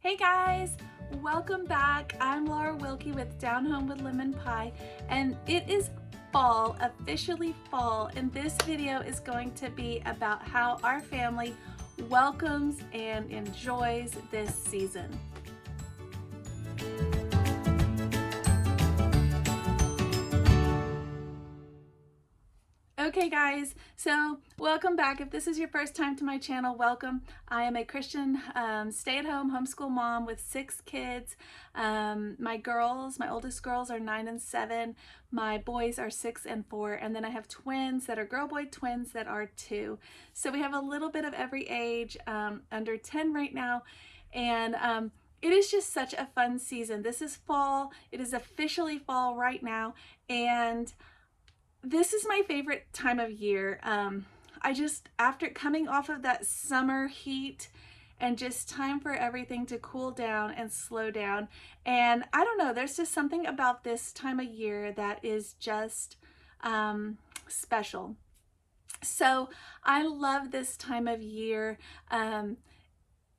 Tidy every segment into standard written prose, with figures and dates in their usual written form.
Hey guys, welcome back. I'm Laura Wilkie with Down Home with Lemon Pie, and it is fall, officially fall, and this video is going to be about how our family welcomes and enjoys this season. Okay guys, so welcome back. If this is your first time to my channel, welcome. I am a Christian stay-at-home homeschool mom with 6 kids. My oldest girls are 9 and 7. My boys are 6 and 4. And then I have twins that are girl-boy twins that are 2. So we have a little bit of every age, under 10 right now. And it is just such a fun season. This is fall. It is officially fall right now. And this is my favorite time of year. After coming off of that summer heat and just time for everything to cool down and slow down. And I don't know, there's just something about this time of year that is just special. So I love this time of year.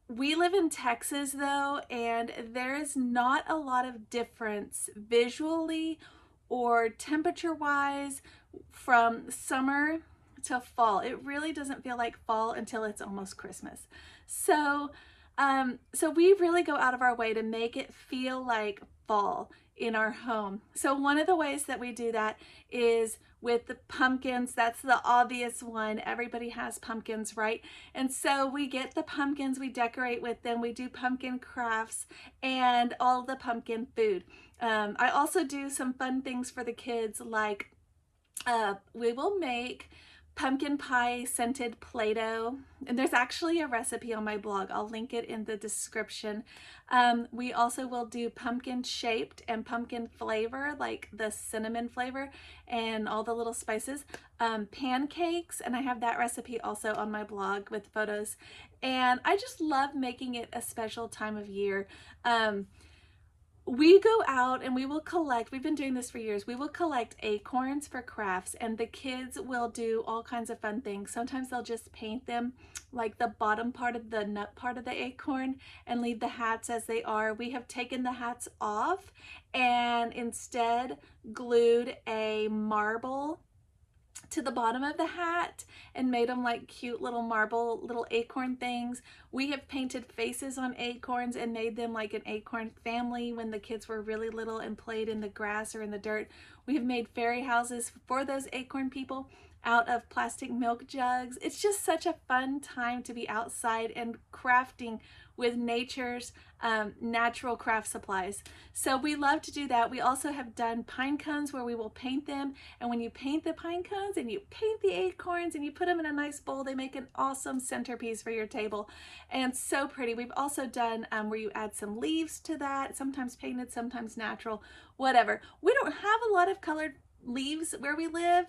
We live in Texas though, and there is not a lot of difference visually or temperature wise from summer to fall. It really doesn't feel like fall until it's almost Christmas. So we really go out of our way to make it feel like fall in our home. So one of the ways that we do that is with the pumpkins. That's the obvious one. Everybody has pumpkins, right? And so we get the pumpkins, we decorate with them, we do pumpkin crafts and all the pumpkin food. I also do some fun things for the kids, like we will make pumpkin pie scented Play-Doh, and there's actually a recipe on my blog. I'll link it in the description. We also will do pumpkin shaped and pumpkin flavor, like the cinnamon flavor and all the little spices, pancakes, and I have that recipe also on my blog with photos. And I just love making it a special time of year. We go out and we will collect, we've been doing this for years, we will collect acorns for crafts, and the kids will do all kinds of fun things. Sometimes they'll just paint them, like the bottom part of the nut part of the acorn, and leave the hats as they are. We have taken the hats off and instead glued a marble to the bottom of the hat and made them like cute little marble little acorn things. We have painted faces on acorns and made them like an acorn family when the kids were really little and played in the grass or in the dirt. We have made fairy houses for those acorn people out of plastic milk jugs. It's just such a fun time to be outside and crafting with nature's natural craft supplies. So we love to do that. We also have done pine cones where we will paint them, and when you paint the pine cones and you paint the acorns and you put them in a nice bowl, they make an awesome centerpiece for your table, and so pretty. We've also done where you add some leaves to that, sometimes painted, sometimes natural, whatever. We don't have a lot of colored leaves where we live.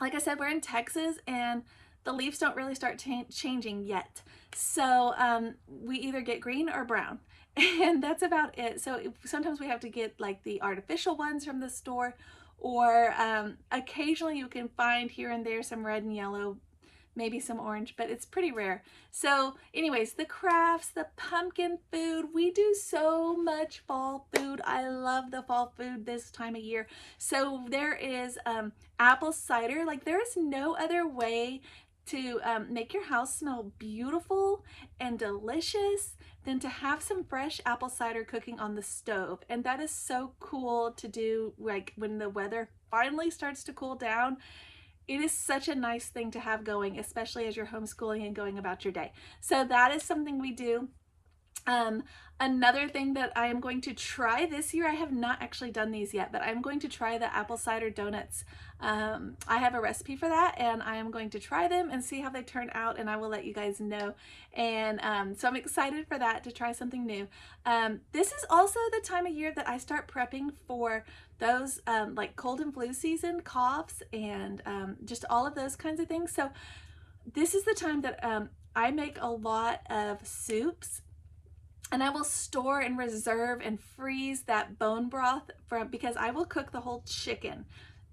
Like I said, we're in Texas and the leaves don't really start changing yet. So we either get green or brown, and that's about it. So sometimes we have to get like the artificial ones from the store, or occasionally you can find here and there some red and yellow, maybe some orange, but it's pretty rare. So anyways, the crafts, the pumpkin food, we do so much fall food. I love the fall food this time of year. So there is apple cider. Like, there is no other way to make your house smell beautiful and delicious than to have some fresh apple cider cooking on the stove. And that is so cool to do, like when the weather finally starts to cool down. It is such a nice thing to have going, especially as you're homeschooling and going about your day. So that is something we do. Another thing that I am going to try this year, I have not actually done these yet, but I'm going to try the apple cider donuts. I have a recipe for that, and I am going to try them and see how they turn out, and I will let you guys know. And so I'm excited for that, to try something new. This is also the time of year that I start prepping for those like cold and flu season, coughs, and just all of those kinds of things. So this is the time that I make a lot of soups, and I will store and reserve and freeze that bone broth because I will cook the whole chicken.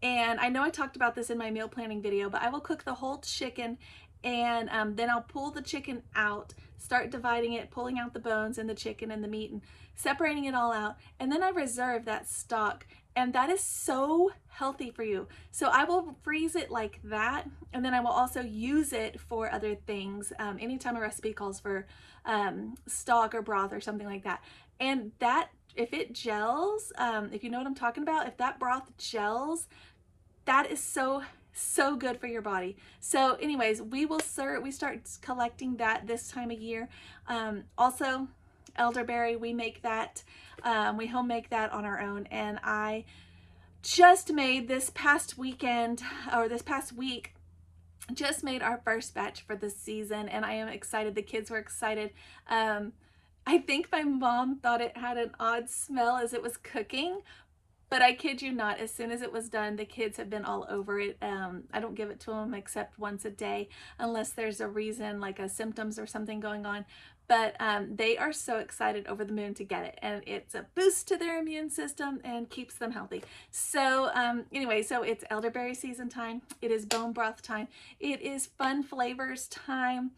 And I know I talked about this in my meal planning video, but I will cook the whole chicken And then I'll pull the chicken out, start dividing it, pulling out the bones and the chicken and the meat and separating it all out. And then I reserve that stock, and that is so healthy for you. So I will freeze it like that, and then I will also use it for other things. Anytime a recipe calls for stock or broth or something like that. And that, if it gels, if you know what I'm talking about, if that broth gels, that is so good for your body. So anyways, we start collecting that this time of year. Also, elderberry, we make that, we home make that on our own. And I just made this past weekend, or this past week, just made our first batch for the season, and I am excited. The kids were excited. I think my mom thought it had an odd smell as it was cooking, but I kid you not, as soon as it was done, the kids have been all over it. I don't give it to them except once a day, unless there's a reason, like a symptoms or something going on. But they are so excited, over the moon to get it. And it's a boost to their immune system and keeps them healthy. So anyway, so it's elderberry season time. It is bone broth time. It is fun flavors time.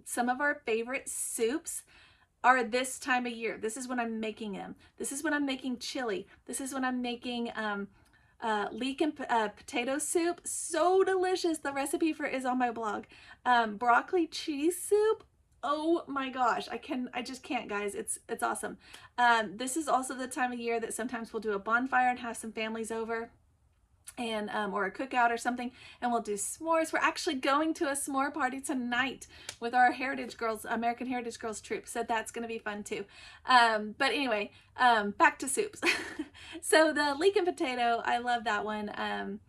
Some of our favorite soups are this time of year. This is when I'm making them. This is when I'm making chili. This is when I'm making leek and potato soup. So delicious. The recipe for it is on my blog. Broccoli cheese soup. Oh my gosh, I just can't, guys. It's awesome. This is also the time of year that sometimes we'll do a bonfire and have some families over, and or a cookout or something, and we'll do s'mores. We're actually going to a s'more party tonight with our Heritage Girls, American Heritage Girls troop, so that's going to be fun too. But anyway, back to soups. So the leek and potato, I love that one.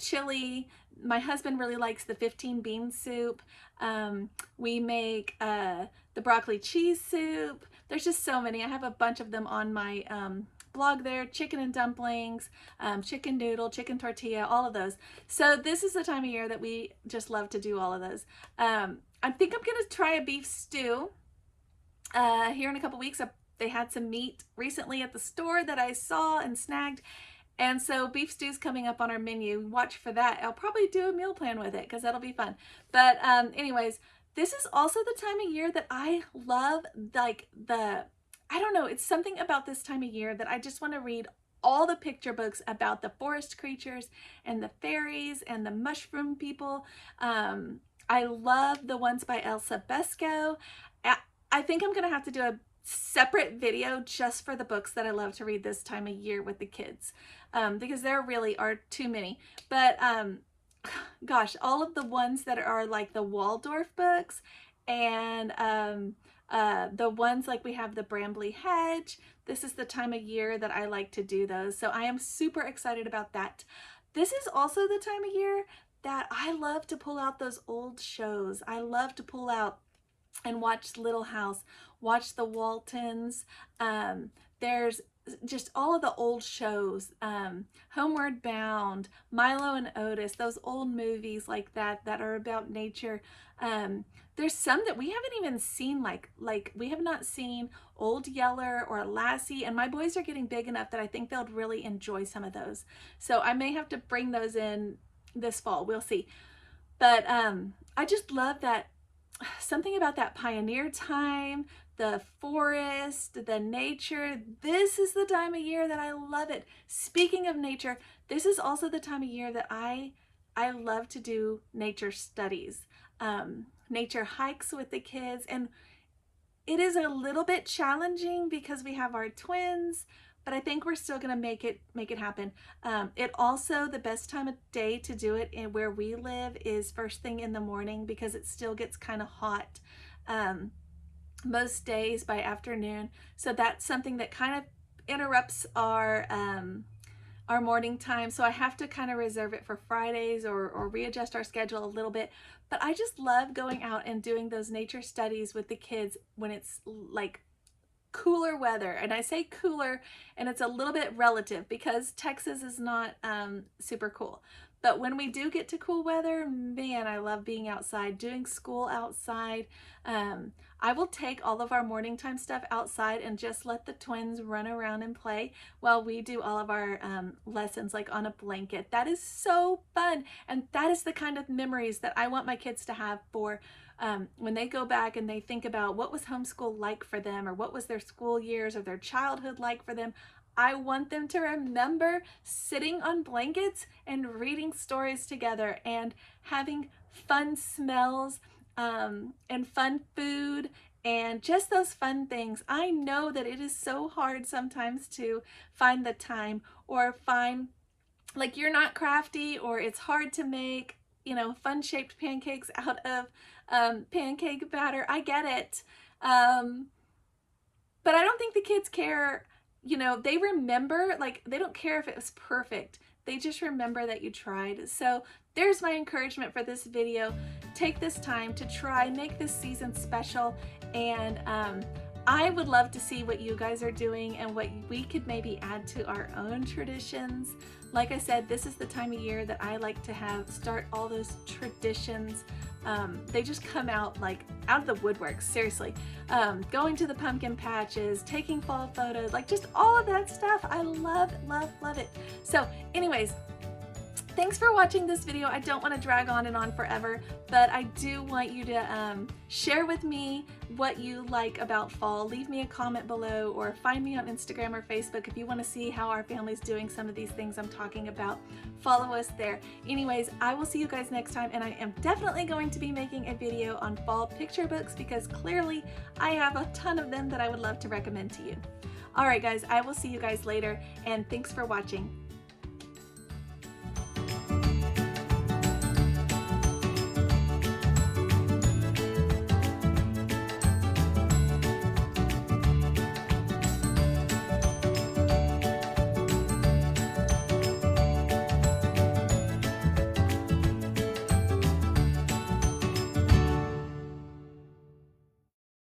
Chili, my husband really likes the 15 bean soup. We make the broccoli cheese soup. There's just so many. I have a bunch of them on my blog there. Chicken and dumplings, chicken noodle, chicken tortilla, all of those. So this is the time of year that we just love to do all of those. I think I'm gonna try a beef stew here in a couple weeks. They had some meat recently at the store that I saw and snagged, and so beef stew's coming up on our menu. Watch for that. I'll probably do a meal plan with it because that'll be fun. But anyways, this is also the time of year that I love, like I don't know, it's something about this time of year that I just want to read all the picture books about the forest creatures and the fairies and the mushroom people. I love the ones by Elsa Besco. I think I'm going to have to do a separate video just for the books that I love to read this time of year with the kids, because there really are too many. But gosh, all of the ones that are like the Waldorf books, and the ones like we have the Brambly Hedge. This is the time of year that I like to do those. So I am super excited about that. This is also the time of year that I love to pull out those old shows. I love to pull out and watch Little House, watch the Waltons. There's just all of the old shows, Homeward Bound, Milo and Otis, those old movies like that that are about nature. There's some that we haven't even seen, like we have not seen Old Yeller or Lassie, and my boys are getting big enough that I think they'll really enjoy some of those. So I may have to bring those in this fall. We'll see. But I just love that, something about that pioneer time, the forest, the nature. This is the time of year that I love it. Speaking of nature, this is also the time of year that I love to do nature studies, nature hikes with the kids. And it is a little bit challenging because we have our twins, but I think we're still going to make it happen. It also, the best time of day to do it in where we live is first thing in the morning, because it still gets kind of hot most days by afternoon. So that's something that kind of interrupts our morning time. So I have to kind of reserve it for Fridays, or readjust our schedule a little bit. But I just love going out and doing those nature studies with the kids when it's like cooler weather. And I say cooler, and it's a little bit relative because Texas is not super cool. But when we do get to cool weather, man, I love being outside, doing school outside. I will take all of our morning time stuff outside and just let the twins run around and play while we do all of our lessons like on a blanket. That is so fun. And that is the kind of memories that I want my kids to have for when they go back and they think about what was homeschool like for them, or what was their school years or their childhood like for them. I want them to remember sitting on blankets and reading stories together and having fun smells and fun food and just those fun things. I know that it is so hard sometimes to find the time, or find, like, you're not crafty, or it's hard to make, you know, fun shaped pancakes out of pancake batter. I get it. But I don't think the kids care. You know, they remember, like, they don't care if it was perfect. They just remember that you tried. So there's my encouragement for this video. Take this time to try, make this season special, and I would love to see what you guys are doing and what we could maybe add to our own traditions. Like I said, this is the time of year that I like to start all those traditions. They just come out like out of the woodwork, seriously. Going to the pumpkin patches, taking fall photos, like just all of that stuff. I love, love, love it. So anyways, thanks for watching this video. I don't want to drag on and on forever, but I do want you to share with me what you like about fall. Leave me a comment below, or find me on Instagram or Facebook if you want to see how our family's doing some of these things I'm talking about. Follow us there. Anyways, I will see you guys next time, and I am definitely going to be making a video on fall picture books because clearly I have a ton of them that I would love to recommend to you. All right, guys, I will see you guys later, and thanks for watching.